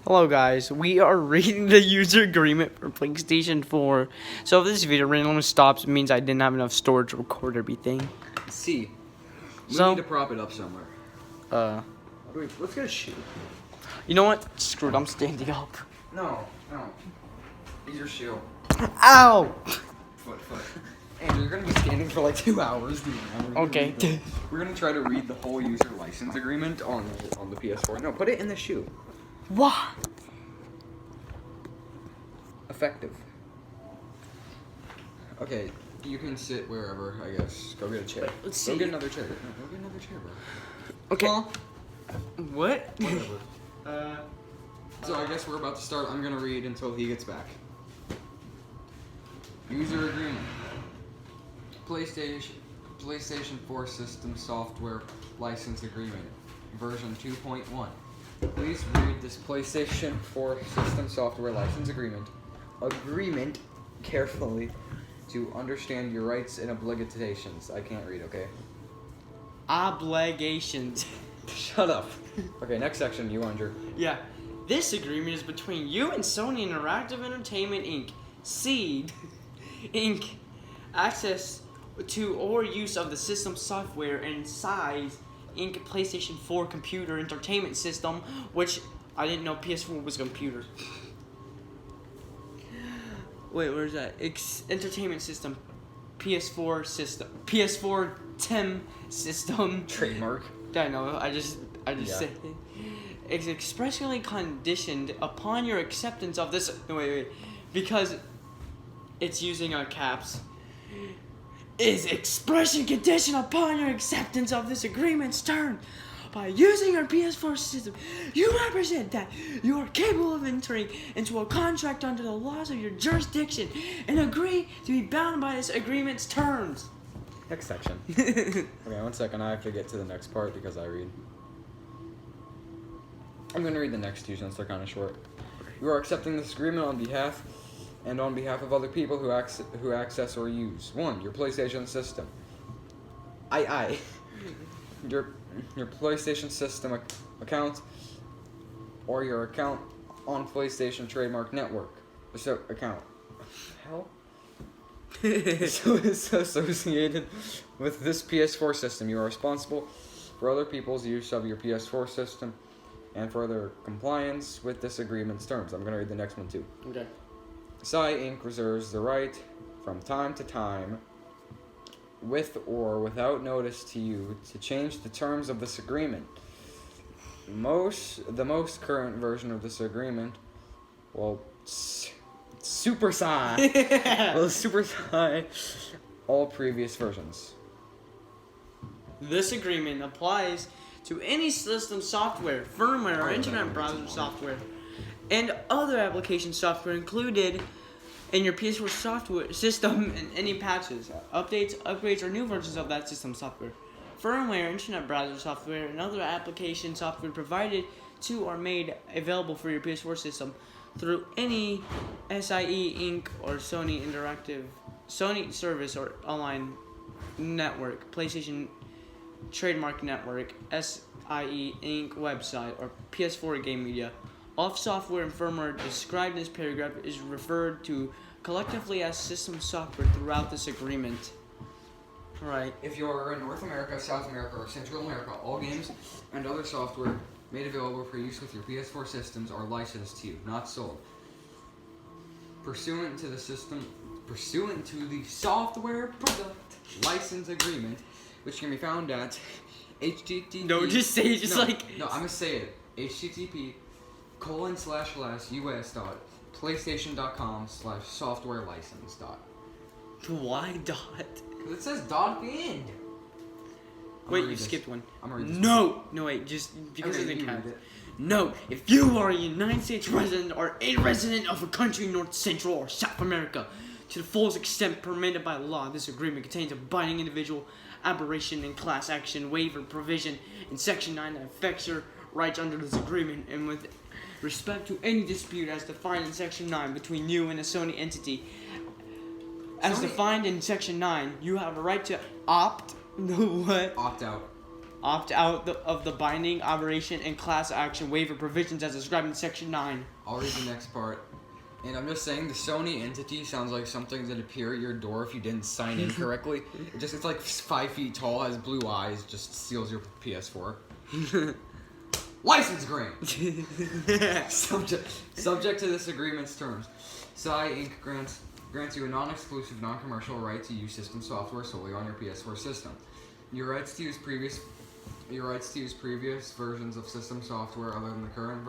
Hello guys, we are reading the user agreement for PlayStation 4. So if this video randomly stops, it means I didn't have enough storage to record everything. C. We So- need to prop it up somewhere. Let's get a shoe. You know what? Screw it, I'm standing up. No. Use your shoe. Ow! Foot. And you're gonna be standing for like 2 hours. Okay. We're gonna try to read the whole user license agreement on the PS4. No, put it in the shoe. What? Effective. Okay, you can sit wherever, I guess. Go get a chair. Let's see. Go get another chair. No, go get another chair, bro. Okay. Huh? What? Whatever. So I guess we're about to start. I'm gonna read until he gets back. User agreement. PlayStation 4 system software license agreement, version 2.1. Please read this PlayStation 4 system software license agreement carefully to understand your rights and obligations. I can't read, okay? Obligations. Shut up. Okay, next section, you, Andrew. Yeah. This agreement is between you and Sony Interactive Entertainment Inc. Seed Inc. Access to or use of the system software and size Inc. PlayStation 4 computer entertainment system, which I didn't know PS4 was a computer. Wait, where's that? Entertainment system, PS4 system, PS4 TEM system. Trademark. I know. I just Yeah. said it. It's expressly conditioned upon your acceptance of this. Wait, because it's using caps. Is expression conditioned upon your acceptance of this agreement's terms. By using your PS4 system, you represent that you are capable of entering into a contract under the laws of your jurisdiction and agree to be bound by this agreement's terms. Next section. Okay, 1 second. I have to get to the next part because I read. I'm going to read the next two since they're kind of short. You are accepting this agreement on behalf of other people who access or use 1. Your PlayStation system. Your PlayStation system account or your account on PlayStation Trademark Network. So account. Hell. So it's associated with this PS4 system. You are responsible for other people's use of your PS4 system and for their compliance with this agreement's terms. I'm going to read the next one too. Okay. Psy Inc. reserves the right from time to time, with or without notice to you, to change the terms of this agreement. The most current version of this agreement, Super Psy, will Super Psy all previous versions. This agreement applies to any system software, firmware, or internet browser software, and other application software included in your PS4 software system, and any patches, upgrades, or new versions of that system software, firmware, internet browser software, and other application software provided to or made available for your PS4 system through any SIE Inc. or Sony service or online network, PlayStation Trademark Network, SIE Inc. website, or PS4 game media. All software and firmware described in this paragraph is referred to collectively as system software throughout this agreement. Right. If you are in North America, South America, or Central America, all games and other software made available for use with your PS4 systems are licensed to you, not sold. Pursuant to the software product license agreement, which can be found at http. No, just say it, just like. No, I'm gonna say it. http://us.playstation.com/software license. Why dot? Because it says dot at the end. Wait, you skipped one. I'm gonna read this. No, wait, just because Okay, of the you cap. read it. No, if you are a United States resident or a resident of a country in North, Central, or South America, to the fullest extent permitted by law, this agreement contains a binding individual aberration and class action waiver provision in Section 9 that affects your rights under this agreement, and with respect to any dispute as defined in Section 9 between you and a Sony entity. As defined in Section 9, you have a right to opt Opt out. opt out of the binding operation and class action waiver provisions as described in Section 9. I'll read the next part. And I'm just saying, the Sony entity sounds like something that'd appear at your door if you didn't sign in correctly. It's like 5 feet tall, has blue eyes, just steals your PS4. License grant. Subject to this agreement's terms. Psy Inc. grants you a non-exclusive, non-commercial right to use system software solely on your PS4 system. Your rights to use previous versions of system software other than the current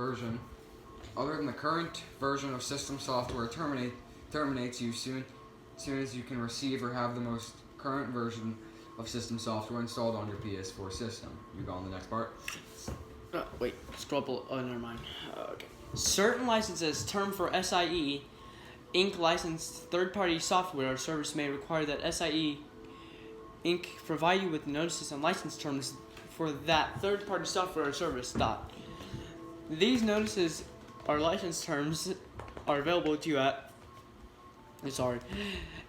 version of system software terminates you soon as you can receive or have the most current version of system software installed on your PS4 system. You go on the next part. Wait, scroll up. Oh, never mind. Okay. Certain licenses, term for SIE, Inc. licensed third-party software or service may require that SIE, Inc. provide you with notices and license terms for that third-party software or service. These notices or license terms are available to you at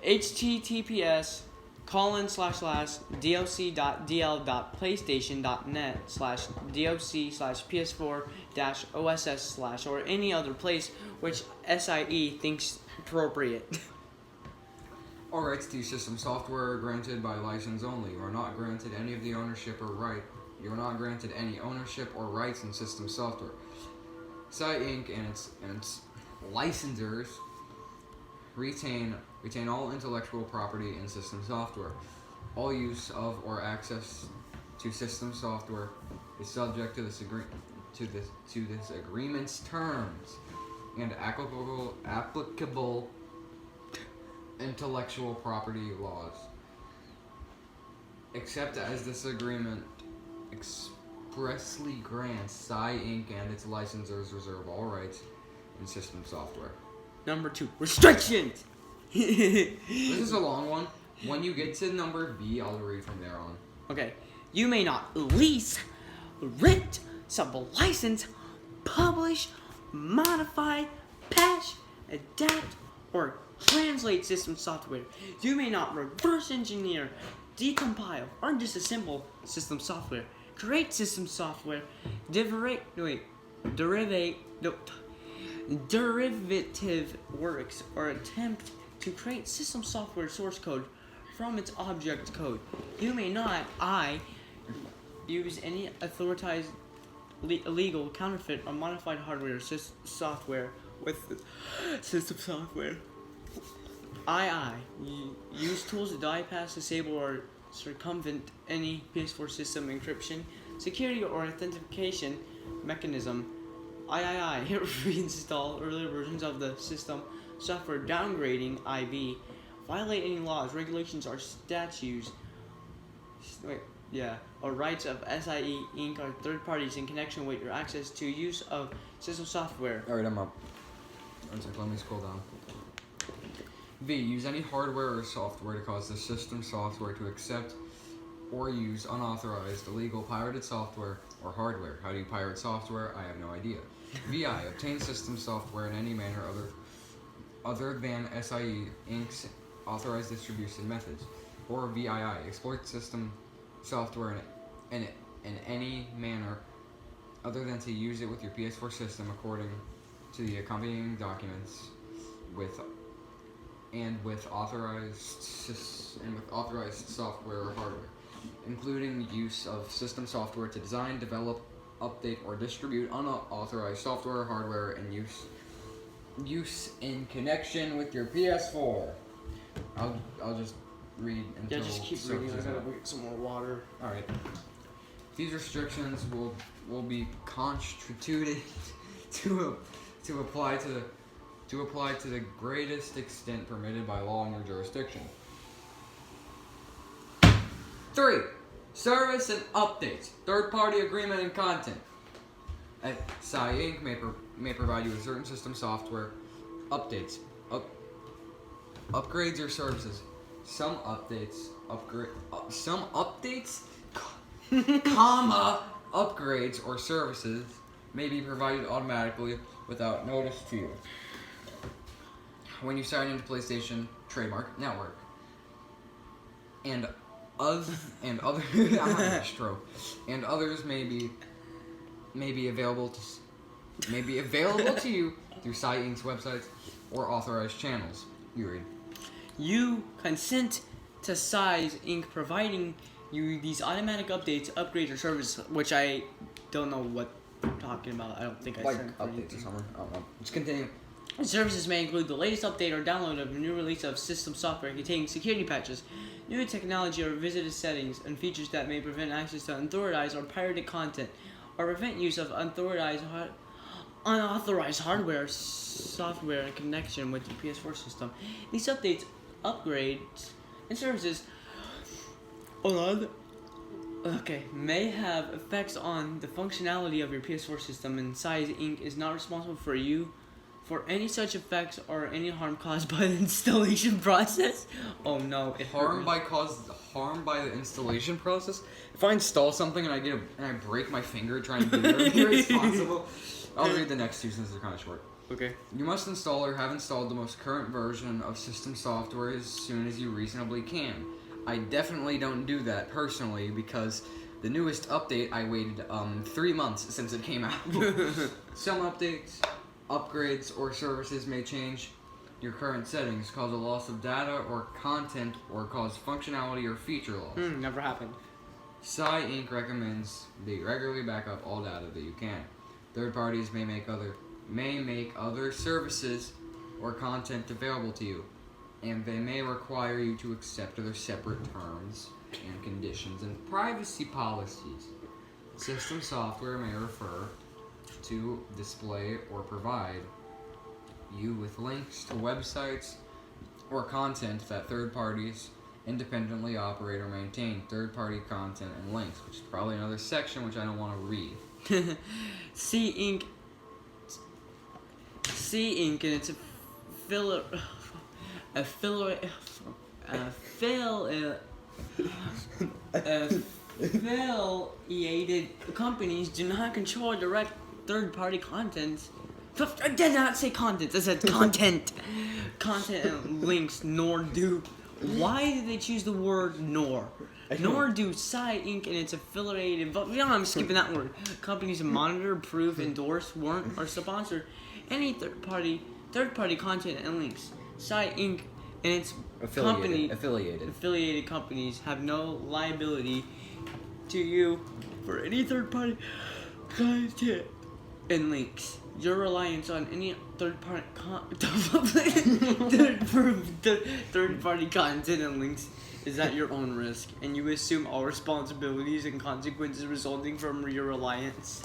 https://doc.playstation.net/doc/ps4-oss/ or any other place which SIE thinks appropriate. All rights to system software are granted by license only. You are not granted any of the ownership or right. You are not granted any ownership or rights in system software. Psy Inc. and its licensors retain all intellectual property in system software. All use of or access to system software is subject to this agreement's terms and applicable intellectual property laws, except as this agreement expressly grants. Psy Inc. and its licensors reserve all rights in system software. Number 2, restrictions. This is a long one. When you get to number B, I'll read from there on. Okay. You may not lease, rent, sub-license, publish, modify, patch, adapt, or translate system software. You may not reverse engineer, decompile, or disassemble system software. Create system software, derivative works, or attempt to create system software source code from its object code. You may not use any authorized illegal, counterfeit, or modified hardware or software with system software. Use tools to bypass, disable, or circumvent any PS4 system encryption, security, or authentication mechanism. Reinstall earlier versions of the system software, downgrading IV, violate any laws, regulations, or statutes, or rights of SIE Inc. or third parties in connection with your access to use of system software. Alright, I'm up. One second, let me scroll down. V. Use any hardware or software to cause the system software to accept or use unauthorized, illegal, pirated software or hardware. How do you pirate software? I have no idea. VI. Obtain system software in any manner other than SIE Inc.'s authorized distribution methods. Or VII. Exploit system software in any manner other than to use it with your PS4 system according to the accompanying documents with authorized software or hardware, including use of system software to design, develop, update, or distribute unauthorized software or hardware and use in connection with your PS4. I'll just read until just keep reading. I gotta get some more water. All right. These restrictions will be constituted to apply to the greatest extent permitted by law in your jurisdiction. 3. Service and updates. Third-party agreement and content. Psy Inc. may provide you with certain system software updates, upgrades or services. Some updates, comma, upgrades or services may be provided automatically without notice to you when you sign into PlayStation Trademark Network. And and other I'm having a stroke. And others may be available to you through Sci Inc.'s websites or authorized channels. You read. You consent to Sci Inc. providing you these automatic updates, upgrades, or services, which I don't know what I'm talking about. I don't think I Like said updates or something. I don't know. Just continue. Services may include the latest update or download of a new release of system software containing security patches, new technology or visited settings, and features that may prevent access to unauthorized or pirated content, or prevent use of unauthorized hardware, software, in connection with the PS4 system. These updates, upgrades, and services may have effects on the functionality of your PS4 system, and Sci Inc. is not responsible for any such effects or any harm caused by the installation process. Oh no! Harm by the installation process. If I install something and I break my finger trying to do it, I'm irresponsible. I'll read the next two since they're kind of short. Okay. You must install or have installed the most current version of system software as soon as you reasonably can. I definitely don't do that personally because the newest update I waited 3 months since it came out. Some updates, upgrades, or services may change your current settings, cause a loss of data or content, or cause functionality or feature loss. Never happened. Sci Inc. recommends that you regularly back up all data that you can. Third parties may make other services or content available to you, and they may require you to accept their separate terms and conditions and privacy policies. System software may refer to, display, or provide you with links to websites or content that third parties independently operate or maintain. Third-party content and links, which is probably another section which I don't want to read. C Inc. and its affiliated companies do not control direct third-party content. I did not say content. I said content. Content and links, nor do. Why did they choose the word nor? Nor do Sci Inc. and its affiliated, but I'm skipping that word. Companies monitor, approve, endorse, warrant, or sponsor any third-party content and links. Sci Inc. and its affiliated companies have no liability to you for any third-party content and links. Your reliance on any third-party content and links is at your own risk, and you assume all responsibilities and consequences resulting from your reliance.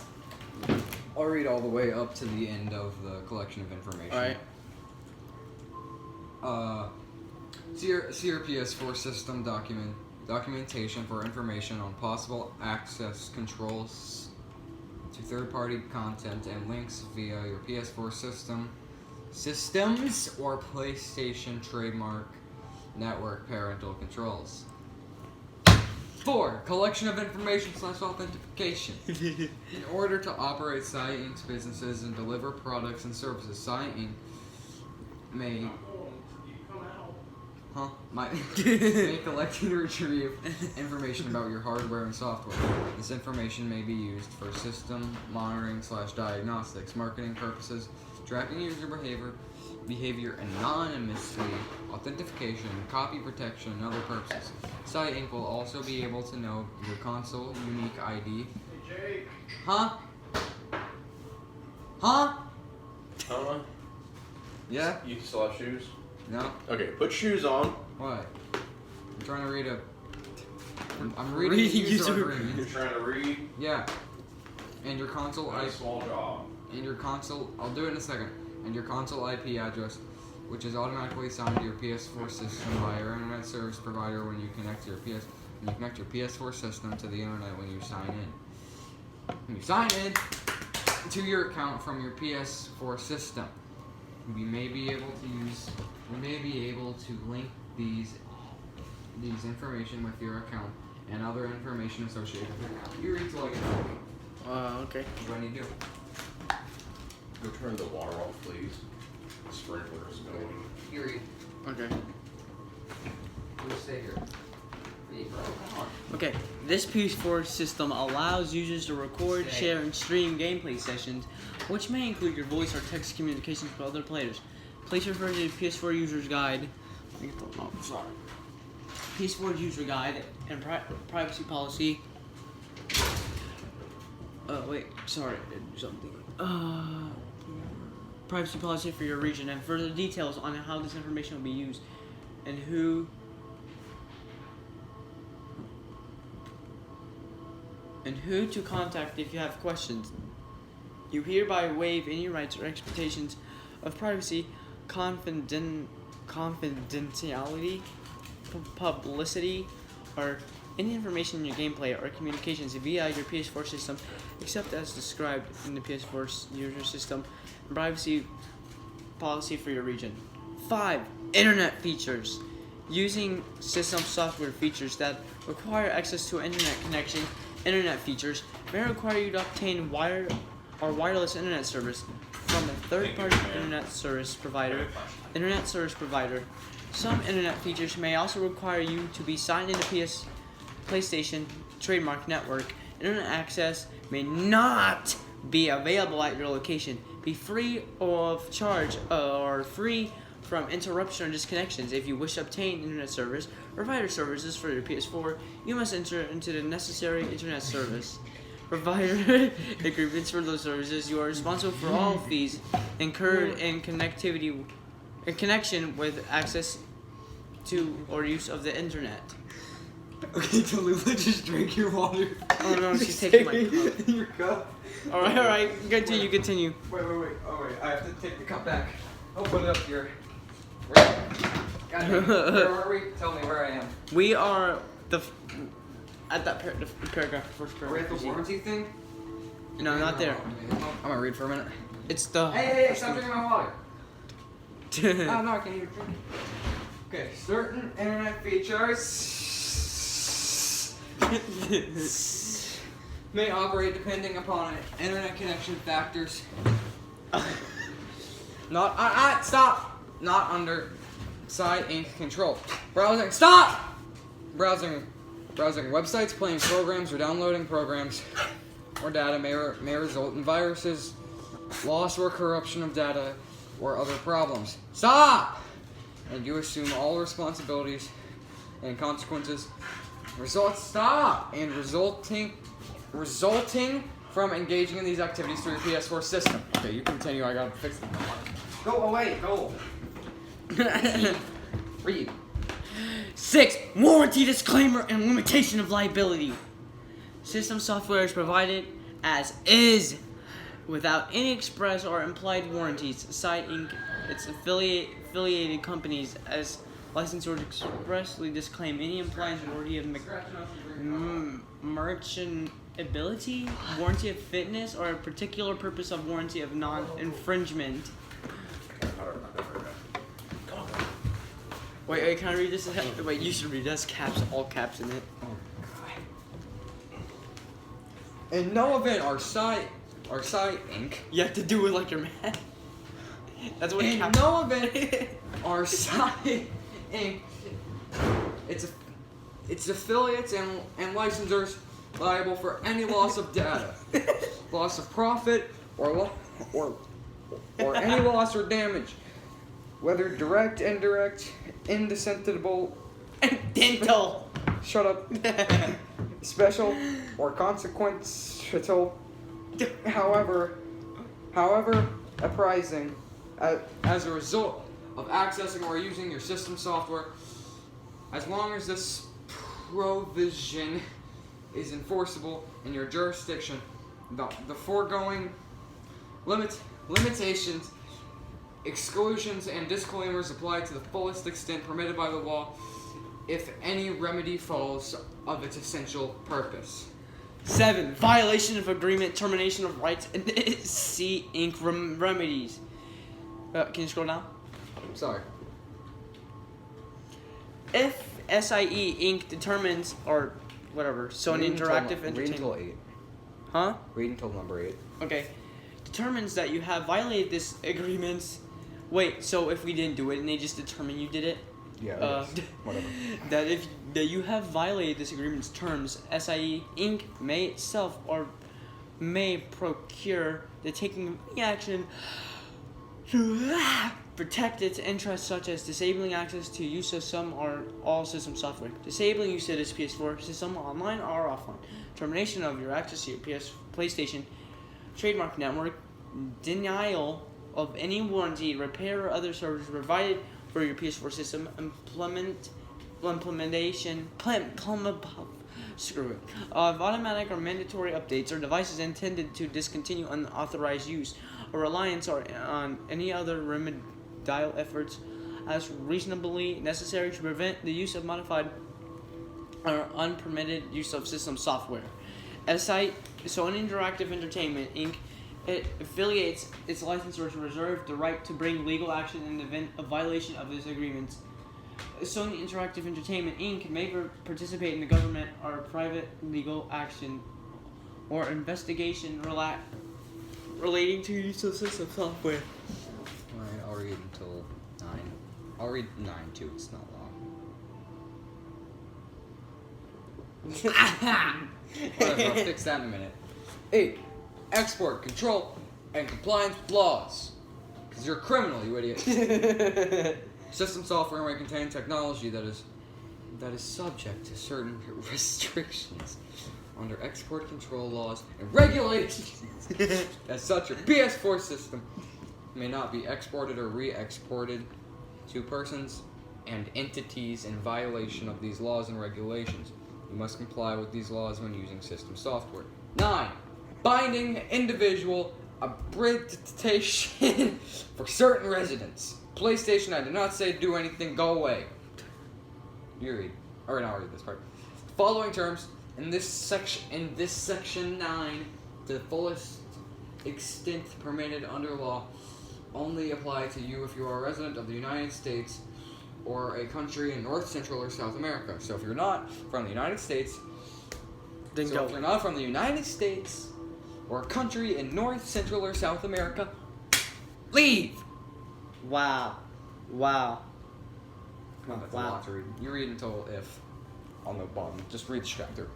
I'll read all the way up to the end of the collection of information. Alright. See your PS4 system documentation for information on possible access controls to third-party content and links via your PS4 systems or PlayStation trademark network parental controls. 4. Collection of information / authentication. In order to operate Sci Inc.'s businesses and deliver products and services, Sci Inc. may collect and retrieve information about your hardware and software. This information may be used for system monitoring / diagnostics, marketing purposes, tracking user behavior anonymously, authentication, copy protection, and other purposes. Sci Inc. will also be able to know your console unique ID. Hey, Jake. Huh? Yeah? You still have shoes? No? Okay, put shoes on. What? I'm trying to read I'm reading a user You're agreement. trying to read. Yeah. And your console A small job. I'll do it in a second. And your console IP address, which is automatically assigned to your PS4 system by your internet service provider when you connect your PS4 system to the internet when you sign in. When you sign in to your account from your PS4 system, we may be able to link these information with your account and other information associated with your account. You read till I get it. Okay. What do I need to do? Go turn the water off, please. The sprinkler is going. You read. Okay. We'll stay here. Okay, this PS4 system allows users to record, share, and stream gameplay sessions, which may include your voice or text communications with other players. Please refer to the PS4 User's Guide. PS4 User Guide and Privacy Policy. Privacy policy for your region and further details on how this information will be used and who to contact if you have questions. You hereby waive any rights or expectations of privacy, confidentiality, publicity, or any information in your gameplay or communications via your PS4 system, except as described in the PS4 user system and privacy policy for your region. 5. Internet features. Using system software features that require access to internet connection. Internet features may require you to obtain wired or wireless internet service from a third-party internet service provider. Some internet features may also require you to be signed into PlayStation trademark network. Internet access may not be available at your location. Be free of charge or free from interruption or disconnections. If you wish to obtain internet service or provider services for your PS4, you must enter into the necessary internet service provider agreements for those services. You are responsible for all fees incurred in connection with access to or use of the internet. Okay, Tallulah, just drink your water. Oh no, she's taking my cup. Your cup. Alright, continue. Wait. Oh wait, I have to take the cup back. I'll put it up here. Where are we? Tell me where I am. We are at that the paragraph, first Are we at paragraph. the warranty thing? No, not there. I'm gonna read for a minute. It's the. Hey, stop drinking my water. Oh no, I can't even drink it. Okay, certain internet features may operate depending upon internet connection factors. Not under Side Inc. control. Browsing. Stop! Browsing websites, playing programs, or downloading programs or data may result in viruses, loss or corruption of data, or other problems. Stop! And you assume all responsibilities and consequences resulting from engaging in these activities through your PS4 system. Okay, you continue. I gotta fix it. Go away. Go. Read. 6. Warranty disclaimer and limitation of liability. System software is provided as is, without any express or implied warranties. Side Inc. its affiliated companies as licensors expressly disclaim any implied warranty of merchantability, warranty of fitness, or a particular purpose of warranty of non-infringement. Wait, can I read this? Wait, you should read this. All caps in it. Oh, God. In no event are Side Inc. You have to do it like you're mad. That's what. In no event are Side Inc. Its affiliates and licensors liable for any loss of data, loss of profit, or any loss or damage, whether direct, indirect, indistinguishable, Dental. Shut up. Special or consequential. However apprising as a result of accessing or using your system software, as long as this provision is enforceable in your jurisdiction, the foregoing limitations, exclusions, and disclaimers apply to the fullest extent permitted by the law, if any remedy falls of its essential purpose. 7. Violation of agreement, termination of rights, and C Inc. remedies. Can you scroll down? Sorry. If SIE Inc. determines, or whatever, Sony Interactive Read Entertainment. until 8. Huh? Read until number 8. Okay. Determines that you have violated this agreement. Wait, so if we didn't do it and they just determine you did it? Yeah, whatever. that you have violated this agreement's terms, SIE Inc. may itself or may procure the taking of any action to protect its interests, such as disabling access to use of some or all system software, disabling use of this PS4 system online or offline, termination of your access to your PlayStation trademark network, denial of any warranty, repair, or other services provided for your PS4 system, implementation of automatic or mandatory updates or devices intended to discontinue unauthorized use or reliance on any other remedial efforts as reasonably necessary to prevent the use of modified or unpermitted use of system software. Sony Interactive Entertainment Inc. It affiliates its licensors reserve the right to bring legal action in the event of violation of this agreement. Sony Interactive Entertainment Inc. may participate in the government or private legal action or investigation relating to use of system software. Alright, I'll read until 9. I'll read 9 too, it's not long. Whatever, I'll fix that in a minute. 8. Export, control, and compliance with laws. Because you're a criminal, you idiot. System software may contain technology that is subject to certain restrictions under export control laws and regulations. As such, your PS4 system may not be exported or re-exported to persons and entities in violation of these laws and regulations. You must comply with these laws when using system software. 9. Binding individual accreditation for certain residents. PlayStation, I did not say do anything, go away. You read. Alright, I'll read this part. Following terms in this section 9, to the fullest extent permitted under law, only apply to you if you are a resident of the United States or a country in North, Central, or South America. So if you're not from the United States, Then so go. if you're not from the United States or a country in North, Central, or South America, leave. Wow. That's a lot to read. You read until if on the bottom. Just read the chapter.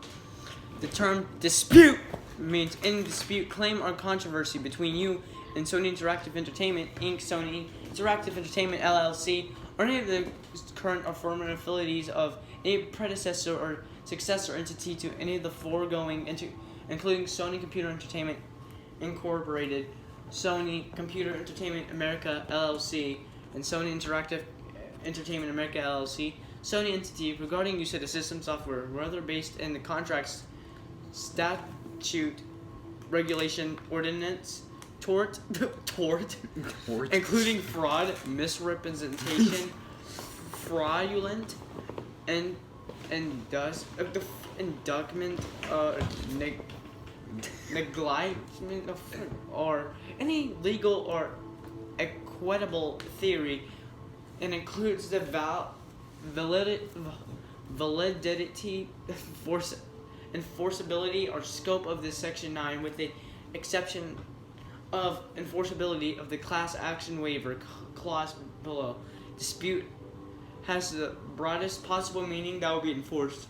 The term dispute means any dispute, claim, or controversy between you and Sony Interactive Entertainment Inc., Sony Interactive Entertainment LLC, or any of the current or former affiliates of any predecessor or successor entity to any of the foregoing, including Sony Computer Entertainment Incorporated, Sony Computer Entertainment America LLC, and Sony Interactive Entertainment America LLC, Sony entity regarding use of the system software, whether based in the contract's statute, regulation, ordinance, tort, including fraud, misrepresentation, fraudulent, and inducement, negligent, or any legal or equitable theory, and includes the validity, enforceability, or scope of this Section 9, with the exception of enforceability of the class action waiver clause below. Dispute has the broadest possible meaning that will be enforced.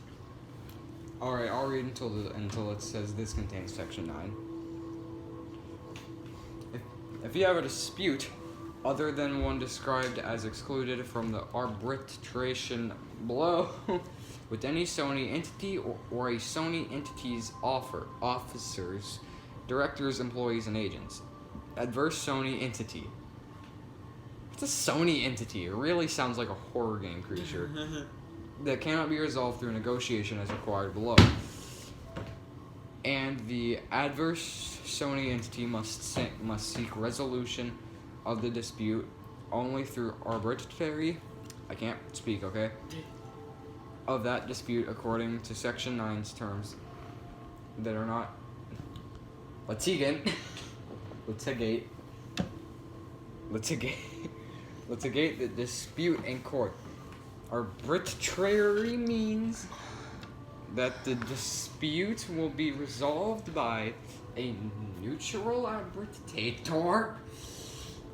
Alright, I'll read until it says this contains Section 9. If you have a dispute other than one described as excluded from the arbitration below with any Sony entity or a Sony entity's officers, directors, employees, and agents. Adverse Sony entity. What's a Sony entity? It really sounds like a horror game creature. That cannot be resolved through negotiation as required below. And the adverse Sony entity must seek resolution of the dispute only through arbitrary, I can't speak, okay, of that dispute according to Section 9's terms that are not litigate the dispute in court. Arbitrary means that the dispute will be resolved by a neutral arbitrator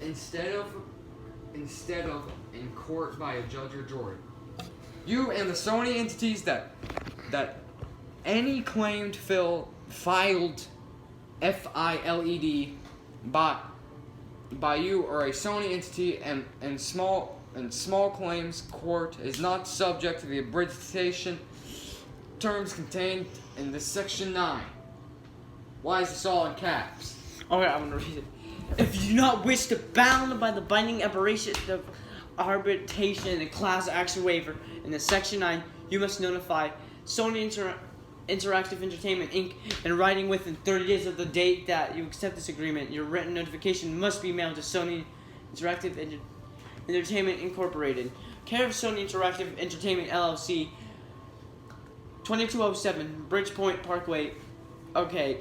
instead of in court by a judge or You and the Sony entities that any claimed filed FILED by you or a Sony entity and small claims court is not subject to the arbitration terms contained in this section 9. Why is this all in caps? Okay, I'm gonna read it. If you do not wish to bound by the binding arbitration of arbitration and class action waiver in the section 9, you must notify Sony Interactive Entertainment Inc. in writing within 30 days of the date that you accept this agreement. Your written notification must be mailed to Sony Interactive Entertainment Incorporated, care of Sony Interactive Entertainment LLC, 2207 Bridgepoint Parkway. Okay,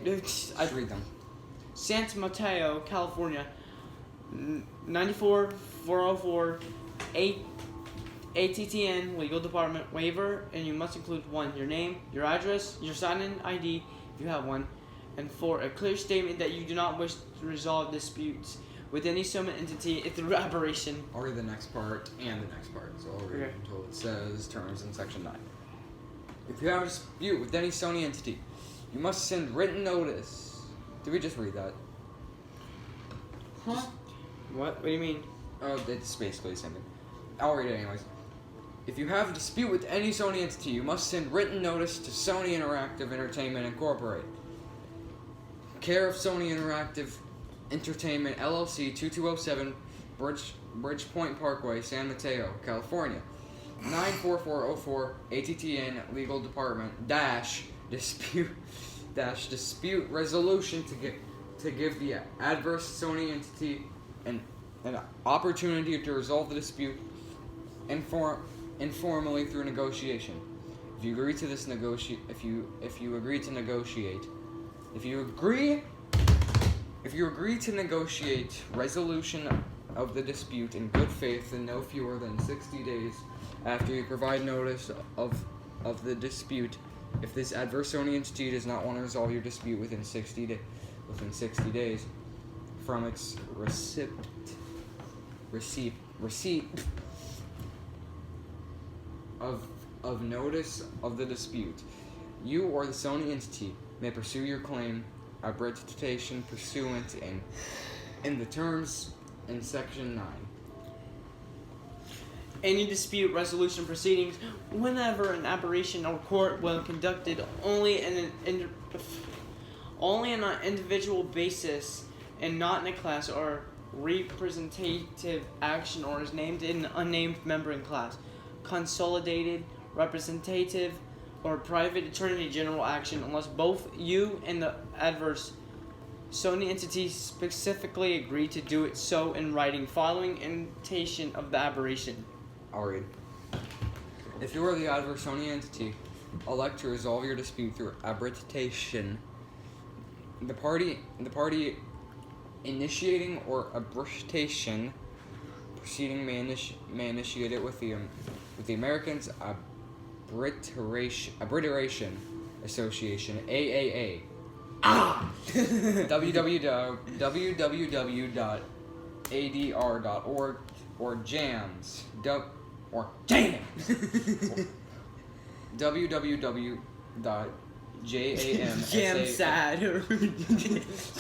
I read them. Santa Mateo, California, 94404 ATTN Legal Department waiver, and you must include 1. Your name, your address, your sign-in ID if you have one, and 4. A clear statement that you do not wish to resolve disputes with any summit entity through arbitration. I'll read the next part and the next part, so I'll read it until it says terms in section 9. If you have a dispute with any Sony entity, you must send written notice. Did we just read that? Huh? What do you mean? Oh, it's basically the same thing. I'll read it anyways. If you have a dispute with any Sony entity, you must send written notice to Sony Interactive Entertainment Incorporated, care of Sony Interactive Entertainment LLC, 2207 Bridgepoint Parkway, San Mateo, California, 94404 ATTN Legal Department dispute resolution to give the adverse Sony entity an opportunity to resolve the dispute informally through negotiation. If you agree to negotiate resolution of the dispute in good faith in no fewer than 60 days after you provide notice of the dispute, if this adverse Sony entity does not want to resolve your dispute within 60 days from its receipt of notice of the dispute, you or the Sony entity may pursue your claim arbitration pursuant in the terms in section 9. Any dispute resolution proceedings, whenever an arbitration or court will conducted only on an individual basis and not in a class or representative action, or is named an unnamed member in class, consolidated, representative, or private attorney general action, unless both you and the adverse Sony entity specifically agree to do it so in writing following invitation of the arbitration. I'll read. If you are the adverse Sony entity, elect to resolve your dispute through arbitration, the party initiating or arbitration proceeding may initiate it with the Americans Arbitration Association, AAA. www.adr.org or JAMS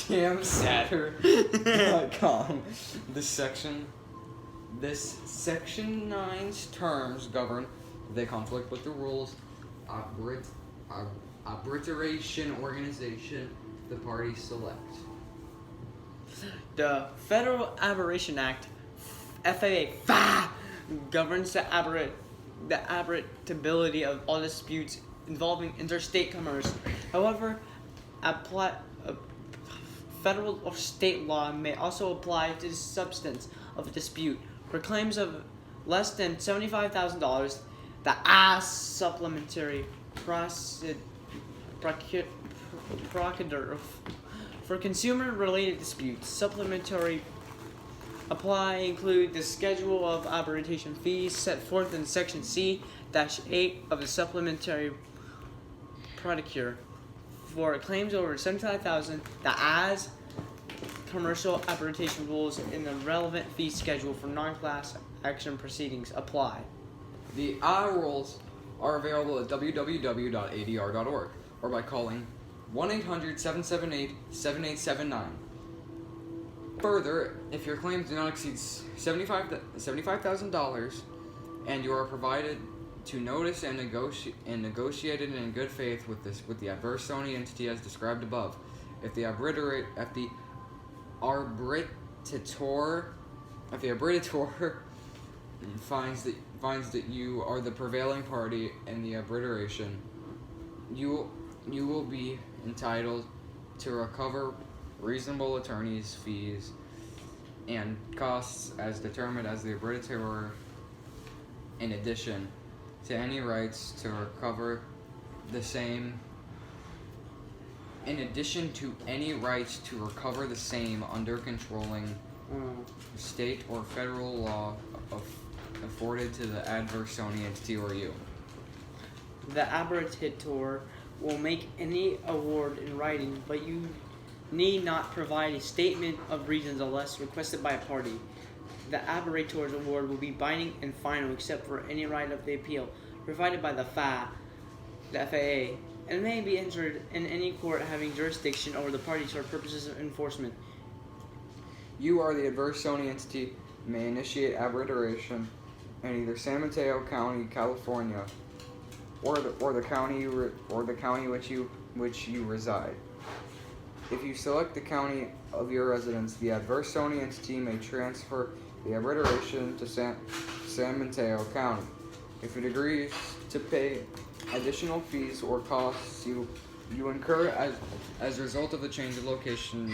jamsatter.com. This section 9's terms govern they conflict with the rules arbitration organization the parties select. The Federal Arbitration Act, FAA, governs the arbitrability of all disputes involving interstate commerce. However, federal or state law may also apply to the substance of a dispute. For claims of less than $75,000, the supplementary procedure for consumer-related disputes. Supplementary include the schedule of arbitration fees set forth in Section C-8 of the Supplementary Procedure. For claims over $75,000, the commercial arbitration rules in the relevant fee schedule for non-class action proceedings apply. The honor rolls are available at www.adr.org or by calling 1-800-778-7879. Further, if your claims do not exceed $75,000 and you are provided to notice and negotiated in good faith with the adversary entity as described above, if the arbitrator finds that you are the prevailing party in the arbitration, you will be entitled to recover reasonable attorney's fees and costs as determined as the arbitrator, in addition to any rights to recover the same. In addition to any rights to recover the same under controlling state or federal law afforded to the adversary entity or you. The arbitrator will make any award in writing, but you need not provide a statement of reasons unless requested by a party. The arbitrator's award will be binding and final except for any right of the appeal provided by the FAA, and may be entered in any court having jurisdiction over the parties for purposes of enforcement. You are the adversary entity may initiate arbitration in either San Mateo County, California, or the county which you reside. If you select the county of your residence, the adversary entity may transfer the arbitration to San Mateo County. If it agrees to pay additional fees or costs you incur as a result of the change of location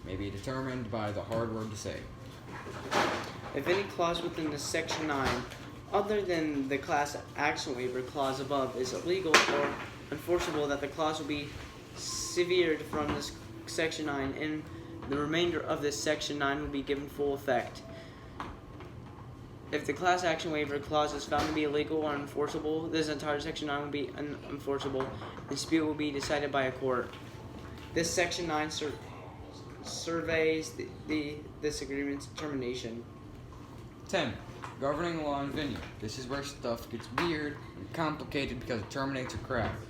may be determined by the hard word to say. If any clause within the Section 9, other than the class action waiver clause above, is illegal or enforceable, that the clause will be severed from this Section 9, and the remainder of this Section 9 will be given full effect. If the class action waiver clause is found to be illegal or unenforceable, this entire Section 9 will be unenforceable. The dispute will be decided by a court. This Section 9 surveys this agreement's termination. 10. Governing law and venue. This is where stuff gets weird and complicated because it terminates a craft.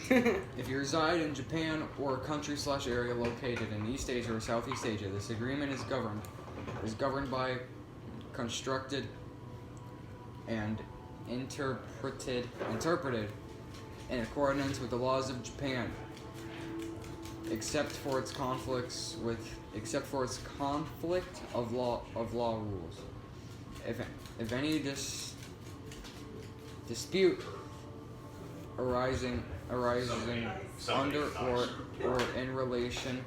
If you reside in Japan or a country/area located in East Asia or Southeast Asia, this agreement is governed by constructed and interpreted in accordance with the laws of Japan, except for its conflict of law rules. If any dispute arising under or in relation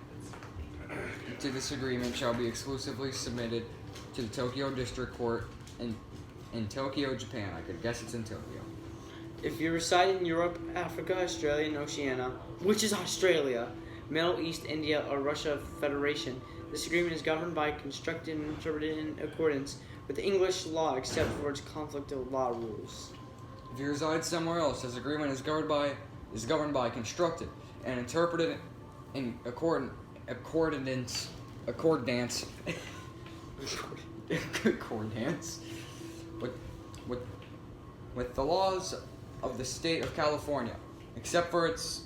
to this agreement shall be exclusively submitted to the Tokyo District Court in Tokyo, Japan. I could guess it's in Tokyo. If you reside in Europe, Africa, Australia, and Oceania, which is Australia, Middle East, India, or Russia Federation, this agreement is governed by, constructed, and interpreted in accordance with English law, except for its conflict of law rules. If you reside somewhere else, this agreement is governed by, constructed, and interpreted in accordance with the laws of the state of California, except for its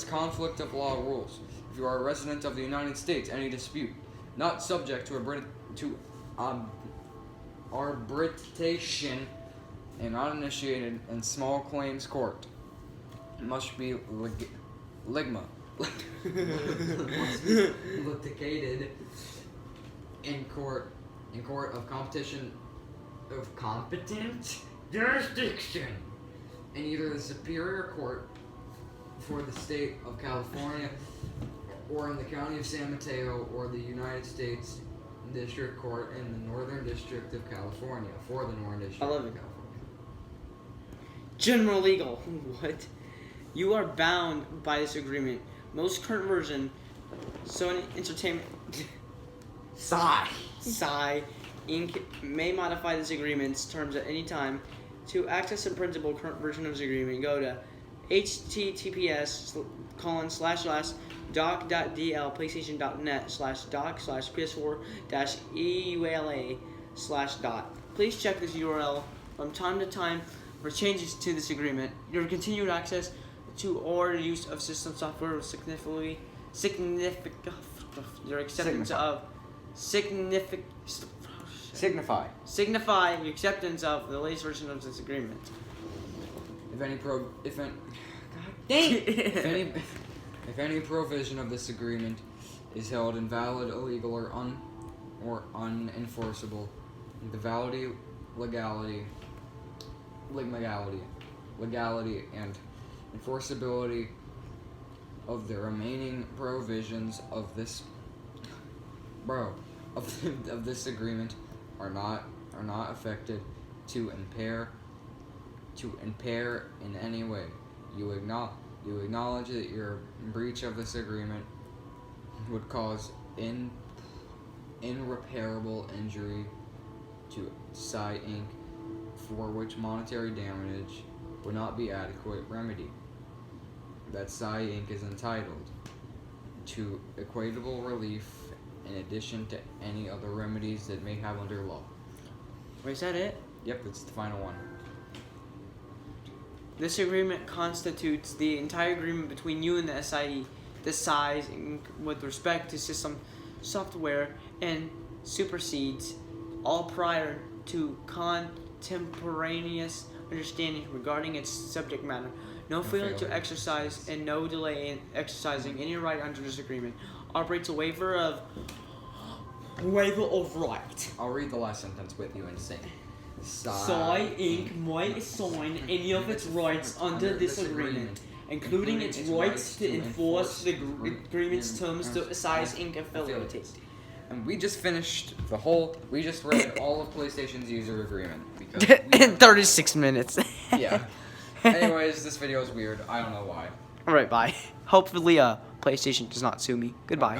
conflict of law rules. If you are a resident of the United States, any dispute not subject to arbitration and not initiated in small claims court must be litigated in court of competition of competent jurisdiction in either the Superior Court for the state of California or in the county of San Mateo or the United States District Court in the Northern District of California for the Northern District I love of it. California. General legal. What? You are bound by this agreement. Most current version, Sony Entertainment Psy Inc. may modify this agreement's terms at any time. To access the principal current version of this agreement, go to https://doc.dl/playstation.net/doc/ps4-eula/. Please check this URL from time to time for changes to this agreement. Your continued access to or use of system software will significant your acceptance of Signify. signify your acceptance of the latest version of this agreement. If any provision of this agreement is held invalid, illegal, or unenforceable, the validity, legality, and enforceability of the remaining provisions of this of this agreement are not affected to impair in any way. You acknowledge that your breach of this agreement would cause irreparable injury to Psy Inc., for which monetary damage would not be adequate remedy. That Psy Inc. is entitled to equitable relief in addition to any other remedies that may have under law. Wait, is that it? Yep, that's the final one. This agreement constitutes the entire agreement between you and the SIE, the SIEs, with respect to system software, and supersedes all prior to contemporaneous understanding regarding its subject matter. No failure to exercise and no delay in exercising any right under this agreement operates a waiver of right. I'll read the last sentence with you and sing. Psy Inc. might assign any of its rights under this agreement, including its rights to enforce the agreement's terms to SIE's Inc. affiliates. And we just finished we just read all of PlayStation's user agreement. Because In 36 minutes. Yeah. Anyways, this video is weird. I don't know why. Alright, bye. Hopefully, PlayStation does not sue me. Goodbye.